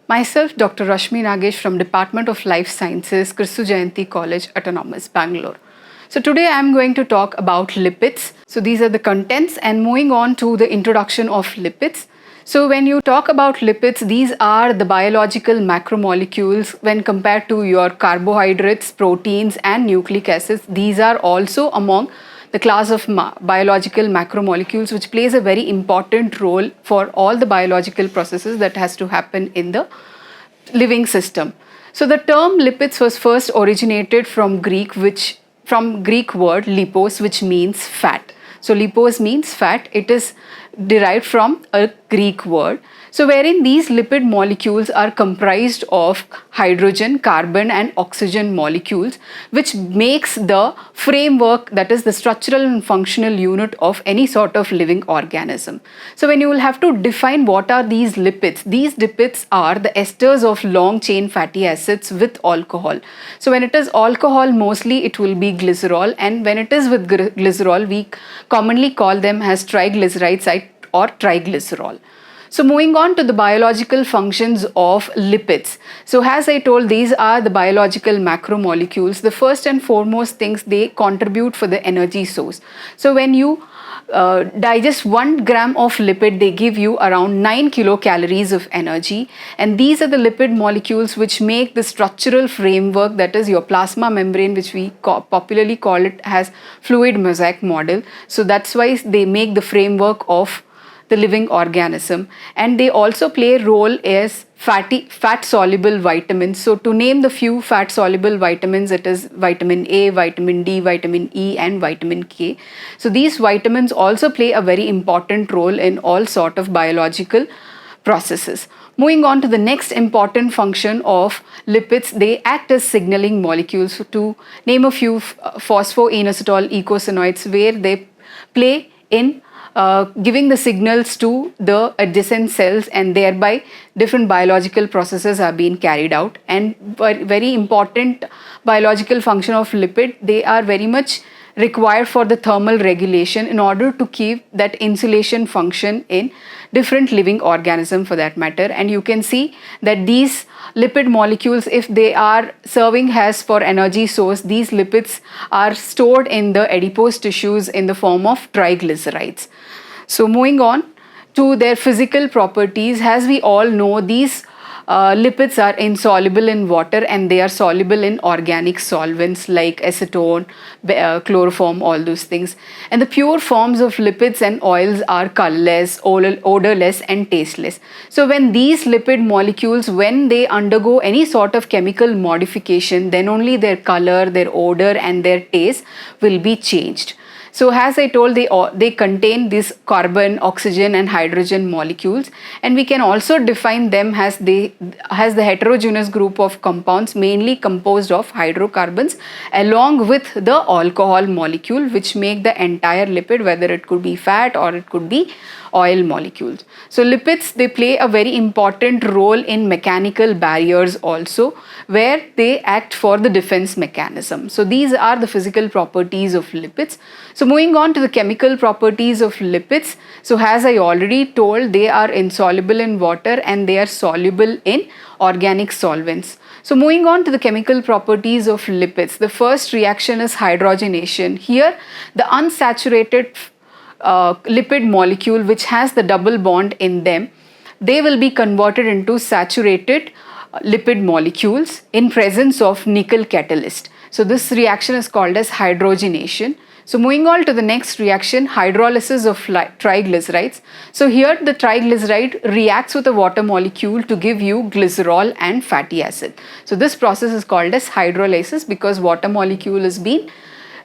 Myself, Dr. Rashmi Nagesh from Department of Life Sciences, Kristu Jayanti College, Autonomous, Bangalore. So today I am going to talk about lipids. So these are the contents, and moving on to the introduction of lipids. So when you talk about lipids, these are the biological macromolecules when compared to your carbohydrates, proteins and nucleic acids. These are also among the class of biological macromolecules, which plays a very important role for all the biological processes that has to happen in the living system. So the term lipids was first originated from Greek word lipos, which means fat. So lipos means fat. It is derived from a Greek word. So wherein these lipid molecules are comprised of hydrogen, carbon and oxygen molecules, which makes the framework, that is the structural and functional unit of any sort of living organism. So when you will have to define what are these lipids are the esters of long chain fatty acids with alcohol. So when it is alcohol, mostly it will be glycerol, and when it is with glycerol, we commonly call them as triglycerides or triglycerol. So moving on to the biological functions of lipids. So as I told, these are the biological macromolecules. The first and foremost things, they contribute for the energy source. So when you digest 1 gram of lipid, they give you around 9 kilocalories of energy, and these are the lipid molecules which make the structural framework, that is your plasma membrane, which we popularly call it as fluid mosaic model. So that's why they make the framework of the living organism, and they also play a role as fat soluble vitamins. So to name the few fat soluble vitamins, it is vitamin A, vitamin D, vitamin E and vitamin K. So these vitamins also play a very important role in all sort of biological processes. Moving on to the next important function of lipids, they act as signaling molecules. To name a few, phosphoinositol eicosanoids, where they play in giving the signals to the adjacent cells, and thereby different biological processes are being carried out. And very important biological function of lipid, they are very much required for the thermal regulation in order to keep that insulation function in different living organisms for that matter. And you can see that these lipid molecules, if they are serving as for energy source, these lipids are stored in the adipose tissues in the form of triglycerides. So moving on to their physical properties, as we all know, these lipids are insoluble in water, and they are soluble in organic solvents like acetone, chloroform, all those things. And the pure forms of lipids and oils are colorless, odorless and tasteless. So when these lipid molecules, when they undergo any sort of chemical modification, then only their color, their odor and their taste will be changed. So as I told, they contain these carbon, oxygen and hydrogen molecules, and we can also define them as the heterogeneous group of compounds mainly composed of hydrocarbons along with the alcohol molecule, which make the entire lipid, whether it could be fat or it could be oil molecules. So lipids, they play a very important role in mechanical barriers also, where they act for the defense mechanism. So these are the physical properties of lipids. So moving on to the chemical properties of lipids. So as I already told, they are insoluble in water and they are soluble in organic solvents. So moving on to the chemical properties of lipids, the first reaction is hydrogenation. Here the unsaturated lipid molecule, which has the double bond in them, they will be converted into saturated lipid molecules in presence of nickel catalyst. So this reaction is called as hydrogenation. So moving on to the next reaction, hydrolysis of triglycerides. So here the triglyceride reacts with a water molecule to give you glycerol and fatty acid. So this process is called as hydrolysis because water molecule is being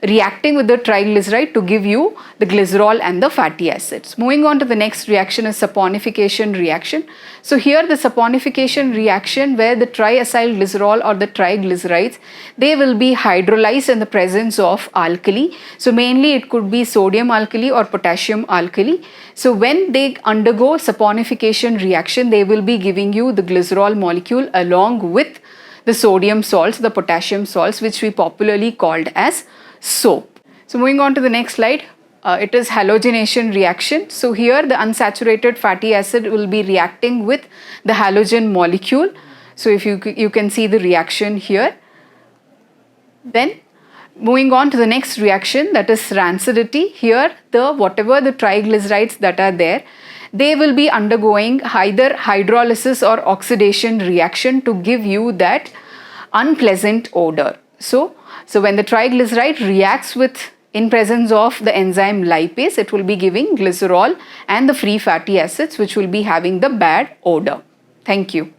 reacting with the triglyceride to give you the glycerol and the fatty acids. Moving on to the next reaction is saponification reaction. So here the saponification reaction, where the triacyl glycerol or the triglycerides, they will be hydrolyzed in the presence of alkali. So mainly it could be sodium alkali or potassium alkali. So when they undergo saponification reaction, they will be giving you the glycerol molecule along with the sodium salts, the potassium salts, which we popularly called as soap. So moving on to the next slide. it is halogenation reaction. So here the unsaturated fatty acid will be reacting with the halogen molecule. So if you can see the reaction here. Then moving on to the next reaction, that is rancidity. Here whatever the triglycerides that are there, they will be undergoing either hydrolysis or oxidation reaction to give you that unpleasant odor. So when the triglyceride reacts with in presence of the enzyme lipase, it will be giving glycerol and the free fatty acids which will be having the bad odor. Thank you.